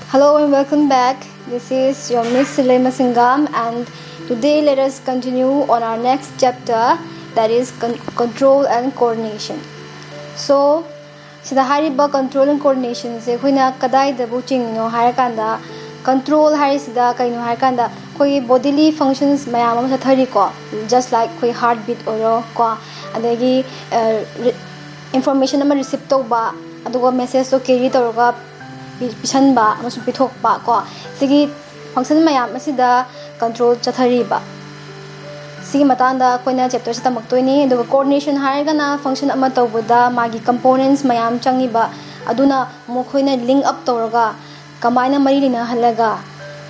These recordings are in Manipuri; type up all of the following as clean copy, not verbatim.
Hello and welcome back. This is your Miss Sulema Singham, and today let us continue on our next chapter, that is control and coordination. So, sida hariba control and coordination se khoina kadai da buching no harakanda control hari sida kaino harakanda koi bodily functions mayam am thari ko, just like koi heartbeat oro ko adagi information ama receive to ba aduga message to carry to pisan ba amasung pithok ba ko sigi function mayam asida control chathari ba sigi matanda koina chapter sa tamaktoini aduga coordination harigana function ama tawbuda magi components mayam changi ba aduna mokhoina link up tawraga kamaina mari lina halaga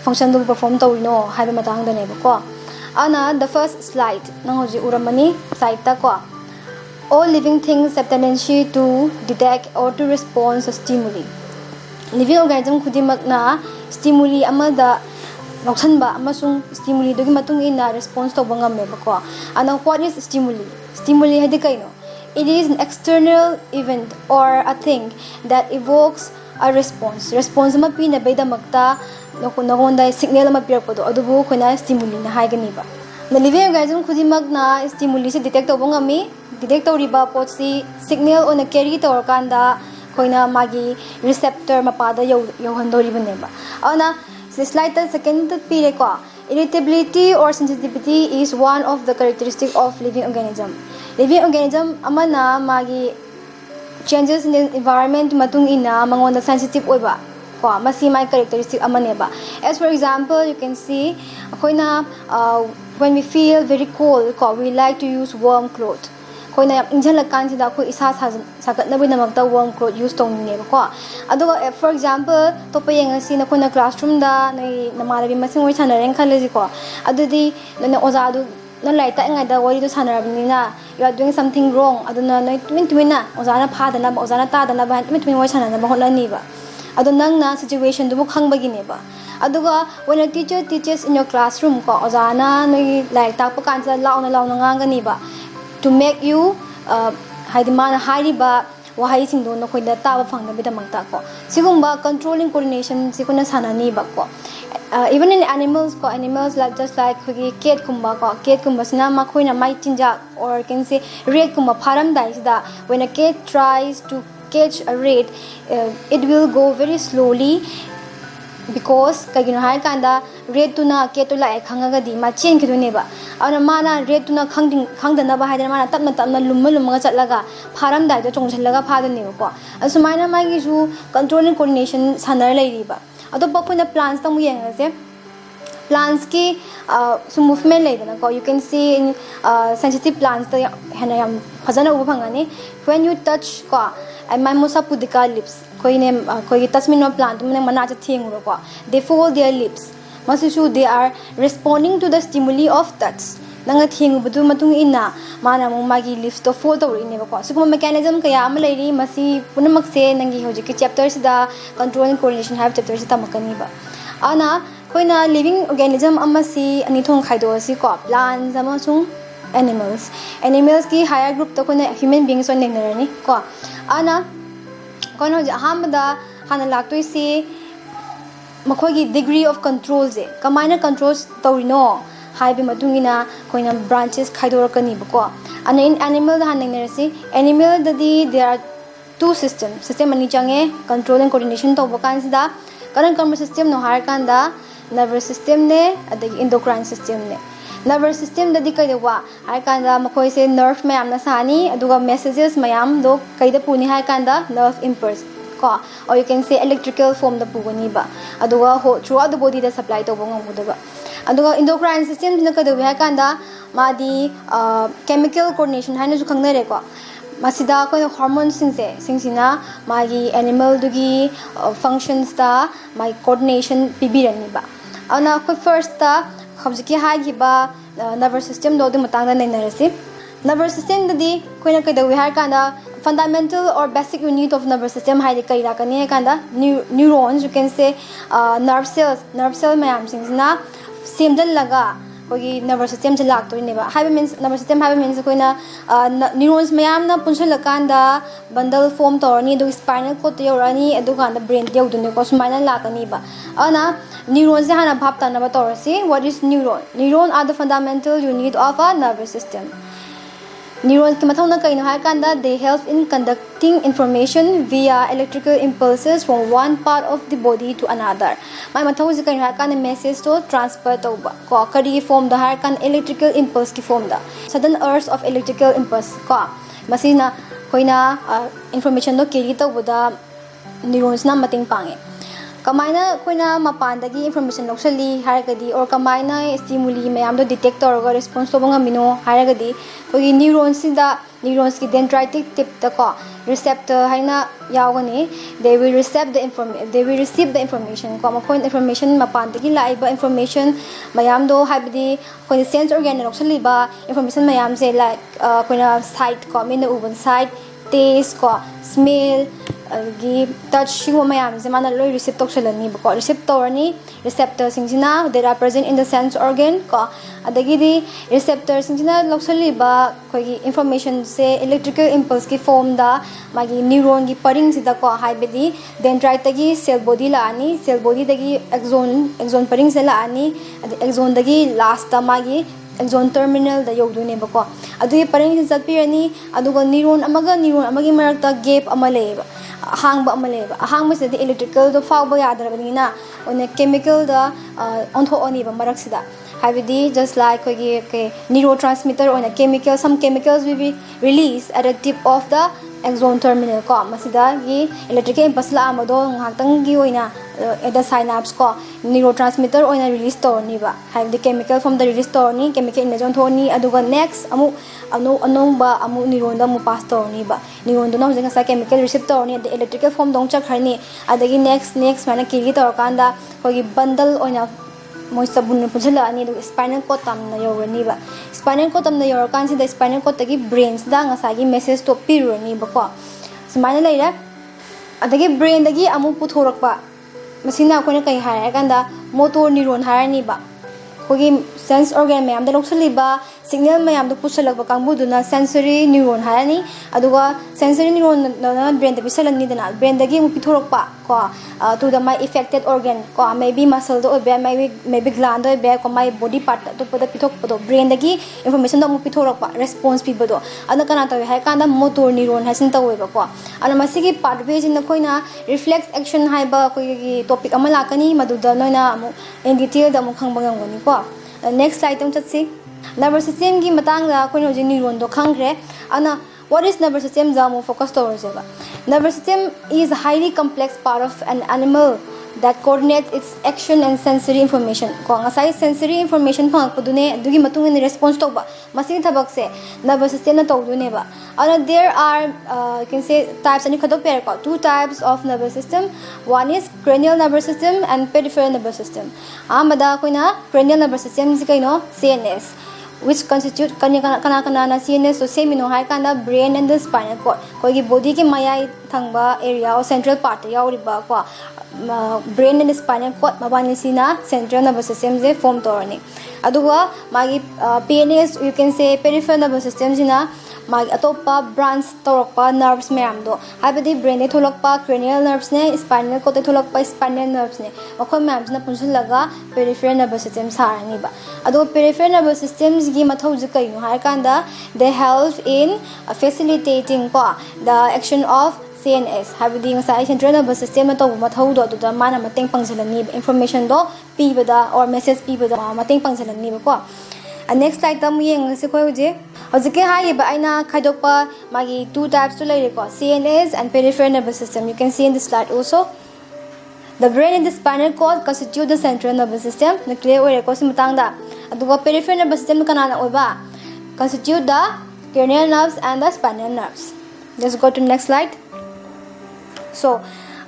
function du perform tawino haiba matang da ne ba ko ana the first slide nang hoji uramani slide ta ko all living things have tendency to detect or to respond to stimuli. Living organism khudimagna stimuli amada loksanba amasung stimuli dogi matung ina response to bangam ko ana what is stimuli hadi kaino it is an external event or a thing that evokes a response ma pina beda magta nagonda signal ma pirpodo adubu khoina stimuli na haigani ba the living organism khudimagna stimuli se detect to bangami detect to riba potsi signal on a carry to kanda koina magi receptor mapada yohandori baneba ana this slide second pire ko irritability or sensitivity is one of the characteristic of living organism amana magi changes in the environment matung ina mangonda sensitive oiba ko masi my characteristic amaneba as for example you can see koina when we feel very cold ko we like to use warm clothes koina injal kan sida ko isa sagat na binamagta warm cloth use tong ne ko aduga for example to payeng asi na ko na classroom da nai namarabi masing oi sanaren khaleji ko adudi na oza du na laita ngai da wari do sanarabni na you are doing something wrong aduna nai tumin na oza na phada na oza na ta da na ba tumin wai sanana ba hona ni ba adu nang na situation du khangbagi ne ba aduga when a teacher teaches in your classroom ko oza na nai like tak pa kan sa launa nga ni ba to make you haidimana hariba wahai singdo no khoida ta ba phangna bida mangta ko sigumba controlling coordination sikuna sanani ba ko even in animals like just like cat kumba sina ma khoina mai chinja or can say rat kumba pharam dai da when a cat tries to catch a rat it will go very slowly because kagino hai kanda red tuna ketula e khangaga di ma chen khidune ba ana mana red tuna khangdana ba haidana mana tapna lumma chatlaga pharam dai do chongchalaga phadane ko asumaina magi su control and coordination sanar lai ri ba ado bakuna plants tamu yengase plants ki su movement laidana ko you can see in sensitive plants ta hena yam phajana uba phangani when you touch ko mimosa pudica lips koi tasmino plant mane mana cha thenguro ko they fold their lips masisu they are responding to the stimuli of touch nanga thengu budu matung ina mana mo magi lips to fold to ine ko suguma mechanism kaya am lairi masi punamak se nangi hoji ki chapter sida control and coordination have chapter sida tamakani ba ana koina living organism amasi ani thong khaido si ko plants amasung animals ki higher group to koina human beings on nenarani ko ana kono hamda hana laktoi si makogi degree of control je kamaina controls tawino haibe matungina koina branches khaidor kani bako and in animal da haneng si animal dadi there are two system ani change control and coordination to bakan sida karan system no har kanda nervous system ne adagi endocrine system ne nervous system dadi kaiwa har kanda makoi se nerve mayam na sani aduga messages mayam do kaida puni har kanda nerve impulse ko or you can say electrical form da pugani ba aduga throughout the body da supply to bong amuda aduga endocrine system na kadu ha kanda madi chemical coordination haina ju khangnare ko masida ko hormones singsina magi animal dugi functions da my coordination pibirani ba ana ko first ta khobjiki ha gi ba nervous system do matang da nainarasi nervous system dadi koina kadu ha kanda fundamental or basic unit of nervous system hai kai ra kani kanda neurons you can say nerve cell mayam singsina semdal laga kogi nervous system se lak to neba high means nervous system high means koina neurons mayam na punchal kanda bundle form torni do spinal cord yorani adu kanda brain de udune ko smaina lakani ba ana neurons hana bhap ta na ba torasi what is neuron are the fundamental unit of a nervous system. Neurons ki mathau na kaino hai kanda they help in conducting information via electrical impulses from one part of the body to another. Mai mathau ji kaino hai kanda message to transfer to ba ko kari form da hai kan electrical impulse ki form da sudden urge of electrical impulse ko masina koina information do carry to buda neurons na mating pange kamaina koina mapandagi information loksali haragadi or kamaina stimuli mayam do detect or response to banga mino haragadi kogi neurons ki dendritic tip ta ko receptor haina yawani they will receive the information ko makon information mapandagi laiba information mayam do habidi koina sense organ loksali ba information mayam se like koina sight ko min uban sight taste ko smell gi touch shigo mayam se mana loi receive tokselani ba ko receptor ni receptor singina that are present in the sense organ ko adagi di receptor singina loksali ba kogi information se electrical impulse ki form da magi neuron gi paring sida ko haibedi dendrite gi cell body la ani cell body dagi axon paring se la ani axon dagi last ta magi axon terminal da yogdune ba ko adu paring se satpirani aduga neuron amagi marakta gap amale ba hangba amaleba hangba se the electrical do fawba yadrabani on a chemical da ontho oni ba marak sida habidi just like kogi neurotransmitter on a chemical some chemicals will be released at the tip of the axon terminal ko masida gi electrical impulse la amado ngakang gi oina at the synapse ko neurotransmitter oina release to ni ba have the chemical from the release to ni chemical in the thoni aduga next anong ba amu neuron da mu pass to ni ba neuron do na hojeng sa chemical receptor ni the electrical form dong chak harni adagi next mana kiri to kanda kogi bundle oina moi sabun pujala ani do spinal cord tam na yorani ba spinal cord tam na yor kan si the spinal cord tagi brains da ngasa gi message to pironi ba ko smile laira adagi brain dagi amu puthorak ba masina ko na kai hara kanda motor neuron harani ba kogi sense organ mayam da loksali ba signal mayam do pusalak ba kangbu duna sensory neuron harani aduga sensory neuron na brain da bisalan ni dana brain dagi mu pithorok pa ko to the my affected organ ko maybe muscle do be maybe gland do be ko my body part to pada pithok do brain dagi information do mu pithorok pa response pi bodo ana kana tawi hai kanda motor neuron hasin tawi ba ko ana masigi pathway jin koina reflex action hai ba ko gi topic amala kani maduda noina amu in detail da mu khangbangam gani ko next item chatsi nervous system ki matang da koina hoji neuron do khangre ana what is nervous system jamu focus to rojeba nervous system is a highly complex part of an animal that coordinates its action and sensory information ko ngasai sensory information phang pudune dugi matung in response to ba masing thabak se nervous system na to dune ba and there are you can say types ani khadok pair ko two types of nervous system one is cranial nervous system and peripheral nervous system amada koina cranial nervous system is kaino CNS which constitute kana na CNS so same no hai kana brain and the spinal cord ko gi body ki mayai thangba area or central part yauri ba ko brain and spinal cord mabani sina central nervous system je form torni aduga magi PNS you can say peripheral nervous system jina magi atopa branch torokpa nerves mayam do habidi brain e tholokpa cranial nerves ne spinal cord e tholokpa spinal nerves ne makhon mayam jina punjul laga peripheral nervous system sarani ba adu peripheral nervous systems gi mathau ji kai no har kanda they help in facilitating the action of CNS habidi ngasai central nervous system to mathau do da mana mateng pangjalani information do pibada or message pibada mateng pangjalani ba ko next slide tam yeng se ko je hojike hai ba aina khaidokpa magi two types to lai ko CNS and peripheral nervous system you can see in this slide also the brain and the spinal cord constitute the central nervous system na clear ore ko simutang da aduga peripheral nervous system kana na oba constitute the cranial nerves and the spinal nerves let's go to next slide so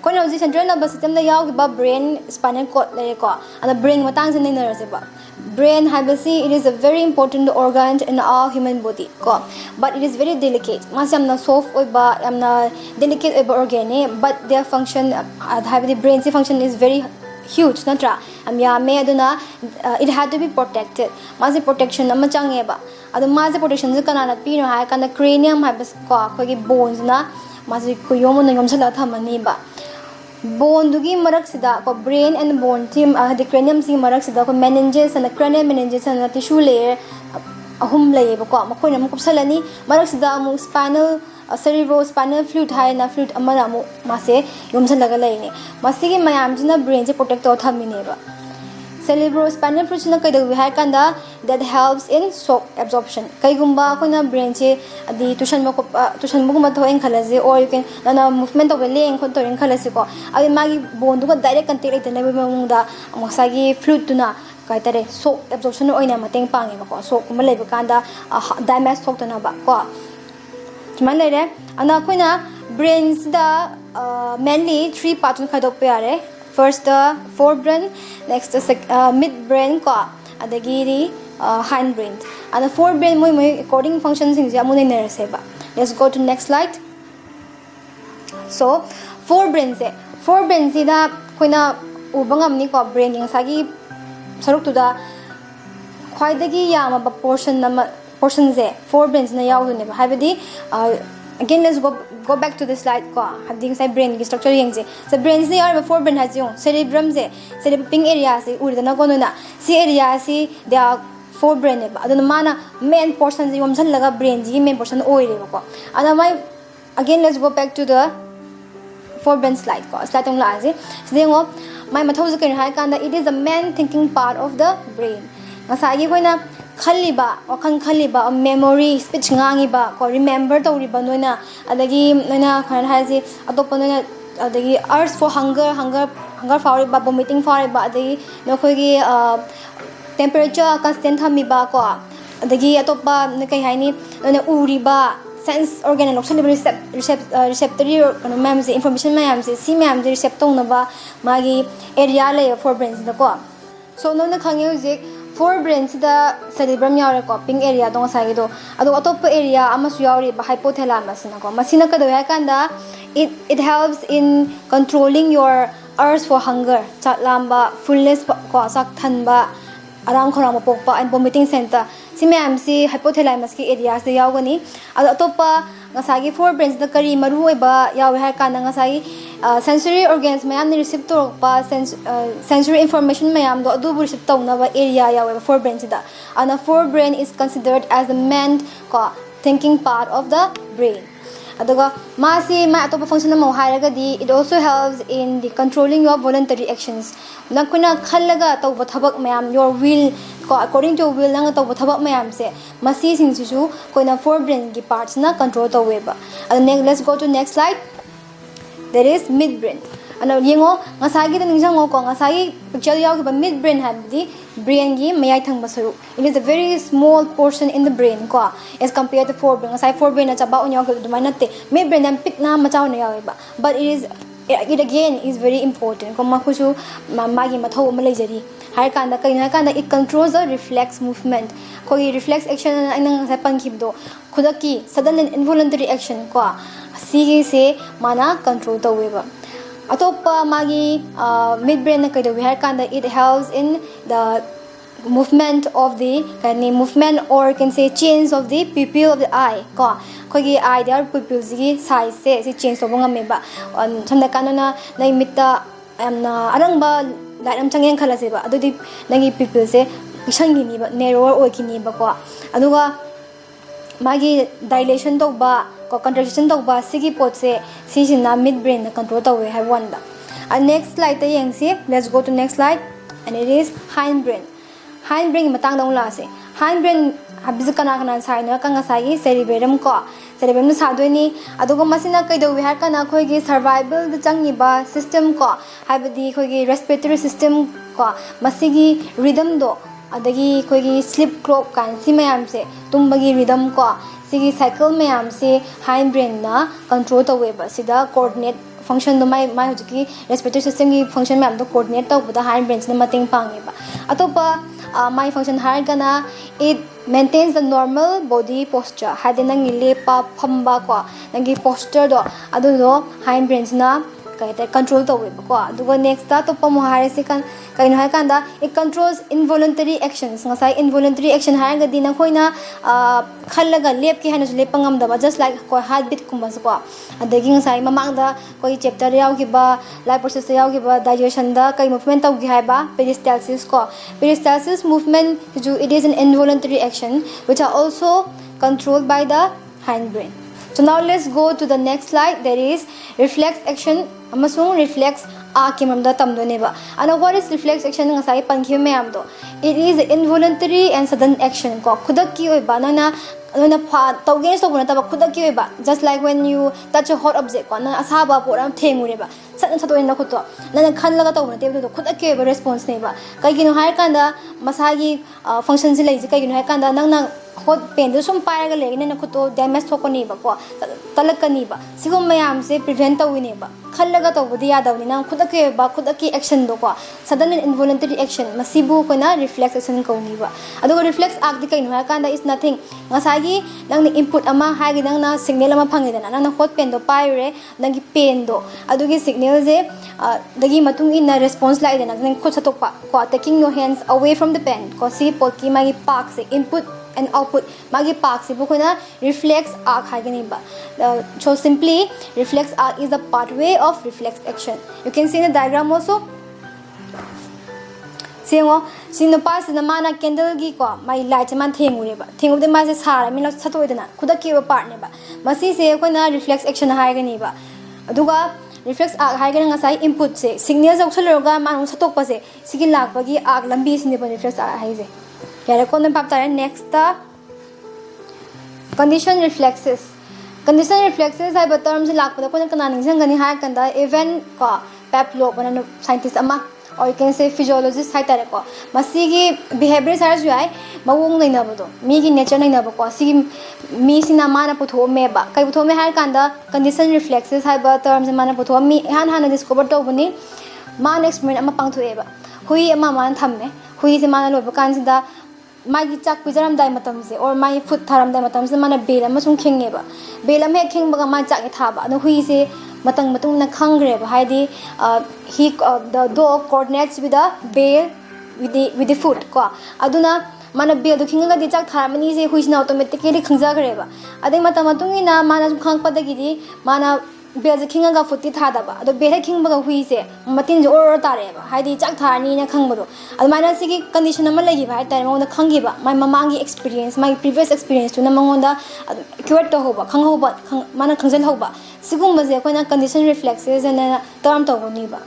koina hoji central nervous system da yaw ba brain spinal cord le ko and the brain matang se nei se ba brain habasi it is a very important organ in our human body ko but it is very delicate masam na soft oi ba amna delicate oi ba organ but their function habidi brain se function is very huge natra amyame aduna it had to be protected mase protection ama changeba adu mase protection je kanana pino ha kana cranium ha bas ko khogi bones na mase kuyom na yomsala thamani ba bone dugi marak sida ko brain and bone team the cranium si marak sida ko meninges and cranial meninges and tissue layer ahum layer ba ko makoy na mukupsalani marak sida mu spinal cerebrospinal fluid hai na fluid amana mu mase yomsalaga laini masigi mayam jina brain je protect to thamine ba cerebrospinal fluid na kaidu hai kanda that helps in shock absorption kaigumba kona brain che adi tuition mo ma thoeng khalaje or you can na movement of leng kon toring khalase ko abi magi bone du ko direct contact ite na mungda masagi fluid tuna kai tare shock absorption oina mateng pangi ba ko shock kuma leba kanda damage thok tana ba ko Manere, ana koina brains da mainly 3 parts khadok pe are. First the forebrain, next the midbrain ko, adagiri hindbrain. And the forebrain moi according functions in jamune nereseba. Let's go to next slide. So forebrain se da koina ubangam ni ko brain yang sagi saruk tu da khwaidagi yama ba portion ze forebrains na yaw ne ba habidi again let's go back to the slide ko hading sai brain ki structure yang je so brains ne are forebrain has yung cerebrum ze cerebral area se urda na kono na si area si they are forebrain ne ba aduna mana main portion je yomsan laga brain ji main portion oire ba ko ana mai again let's go back to the forebrain slide ko slide tong la je dengo mai mathau je ken hai kan da it is the main thinking part of the brain ngasagi koina khaliba okan khaliba memory speech ngangi ba ko remember to riba noina adagi noina khan haji atop noina adagi urge for hunger for ba vomiting for ba adagi nokhoi temperature constant thami ba ko adagi atop ba kai haini noina uri ba sense organ and oxygen receptory kana ma'am se information ma'am se si ma'am se receptor na ba magi area le for brains da ko so nona khangye ujik forebrain da cerebrum yaure ko pink area dong sa gi do ado atop area amasu yaure ba hypothalamus na ko masina ka do ya kanda it helps in controlling your urge for hunger chat lamba fullness ko sak than ba arang khorang pok pa and vomiting center si ma'am si hypothalamus ki area se yaw gani ado atop ngasagi forebrains da kari maru ba yaw ha kana ngasagi sensory organs mayam ni receive to pa sensory information mayam do adu receive to na ba area yaw forebrain da and the forebrain is considered as the main thinking part of the brain aduga masi ma atop function mo hairaga di it also helps in the controlling your voluntary actions nakuna khallaga to thabak mayam your will according to will nang to thabak mayam se masi sing su koina forebrain gi parts na control to weba and next let's go to next slide. There is midbrain. Ano yengo ngasagi tan ningjang ko ngasagi picture yaw ba midbrain habdi brain gi mayai thang basaru. It is a very small portion in the brain ko as compared to forebrain. Ngasai forebrain na chaba onyaw ko dumai natte midbrain am pit na machaw na yaw ba. But it again is very important. Ko makusu magi mathaw ma leijari. Har kanda kaina kanda it controls the reflex movement. Ko reflex action ang sa pankibdo khudaki sudden and involuntary action ko sige se mana control to weba atopa magi midbrain na kaido har kanda it helps in the movement of the movement or can say change of the pupil of the eye ko kogi eye their pupils gi size se change to ngam meba samda kanona nai mitta amna arangba light am changen khala se ba adudi nangi pupil se isangi ni ba narrower oikini ba ko aduga magi dilation to ba ko contraction to ba sigi pot se sina midbrain na control to we have one da and next slide ta yang si let's go to next slide and it is hindbrain matang dong la se hindbrain habis kana sai na kanga sai cerebellum ko cerebellum sa do ni adugo masina kai do we har kana khoi gi survival the changi ba system ko habidi khoi gi respiratory system ko masigi rhythm do adagi khoi gi sleep clock kan si mayam se tumbagi rhythm ko sigi cycle mayam se hindbrain na control to we ba sida coordinate function do my hojiki respiratory system gi function mayam do coordinate to the hindbrain na mating pangi ba atopa my function har gana it maintains the normal body posture hade nang lepa phamba ko nangi posture do adu do hindbrain na control taweba next ta to pamu hare se kan kaino ha kanda it controls involuntary actions ngasai involuntary action haranga dina khoina khallaga lep ki hanu lep pangam da just like ko heartbeat kumba ko adagi ngasai mamang da koi chapter yaw ki ba life process yaw ki ba digestion da kai movement taw gi ha ba peristalsis movement it is an involuntary action which are also controlled by the hindbrain. So now let's go to the next slide. There is reflex action amasung reflex akimamda tamdoneba. And what is reflex action ngasai pankhiu mayamdo? It is involuntary and sudden action ko khudaki oiba na pha tawgen so bunata ba khudaki oiba, just like when you touch a hot object ko na asaba poram thengureba sat sato na khuto na khanlaga tawna te do khudaki oiba response neba kai gino hai kanda masagi function si lai kai gino hai kanda nang hot pain do sum paraga legine na khuto damage thokoni ba ko talakani ba sigum mayam se prevent tawini ba khallaga tawbudi yadawni na khudaki action do ko sudden and involuntary action masibu ko na reflex action ko ni ba adugo reflex act di kaino ha kanda is nothing ngasagi nang ni input ama hagi nang na signal ama phangidana nang hot pain do paire nang gi pain do adugi signal je dagi matung in na response la idana nang khut satokpa ko taking your hands away from the pen ko si poki magi park se input and output magi park se bukuna reflex arc hagani ba so simply reflex arc is the pathway of reflex action. You can see in the diagram also singo sino pas na mana candle gi ko mai light man thengure ba thengu de ma se sara mi la satoi dana khudaki ba part ne ba masi se ko na reflex action hagani ba aduga reflex arc hagani ngasai input se signal jok thaloga ma satok pa se sigi lak ba gi arc lambi sine ba reflex arc haise yare ko na pap tare next ta condition reflexes hai ba term se lak pa ko na kana ning sang gani ha kanda event ko Pavlov one scientist ama or you can say physiologist hai tare ko masigi behavior science jai mawong nai na bodo mi gi nature nai na ba ko sigi mi sina mana putho me ba kai putho me har kanda condition reflexes hai ba term se mana putho mi han discover to buni man experiment ama pangtho e ba hui ama man thamme hui se mana lo ba kan sida magi chak pijaram dai matam se or mai food tharam dai matam se mana bela ma sung khenge ba bela me kheng ba ma chak e tha ba no hui se matang matung na khangre ba haidi he the dog coordinates with the bale with the food ko aduna mana bale do khinga di chak tharamani se hui sina automatically khangja gre ba adai matam matung ina mana khang pa da gi di mana bale khinga ga food ti tha da ba ado bale khing ba ga hui se matin jo or tare ba haidi chak tharani na khang ba do admana se gi condition ama legi ba tare mo na khangi ba my mamangi experience my previous experience to na mangonda cure to ho ba khang ho ba mana khangjan ho ba sigum ba je ko na condition reflexes and term to ni ba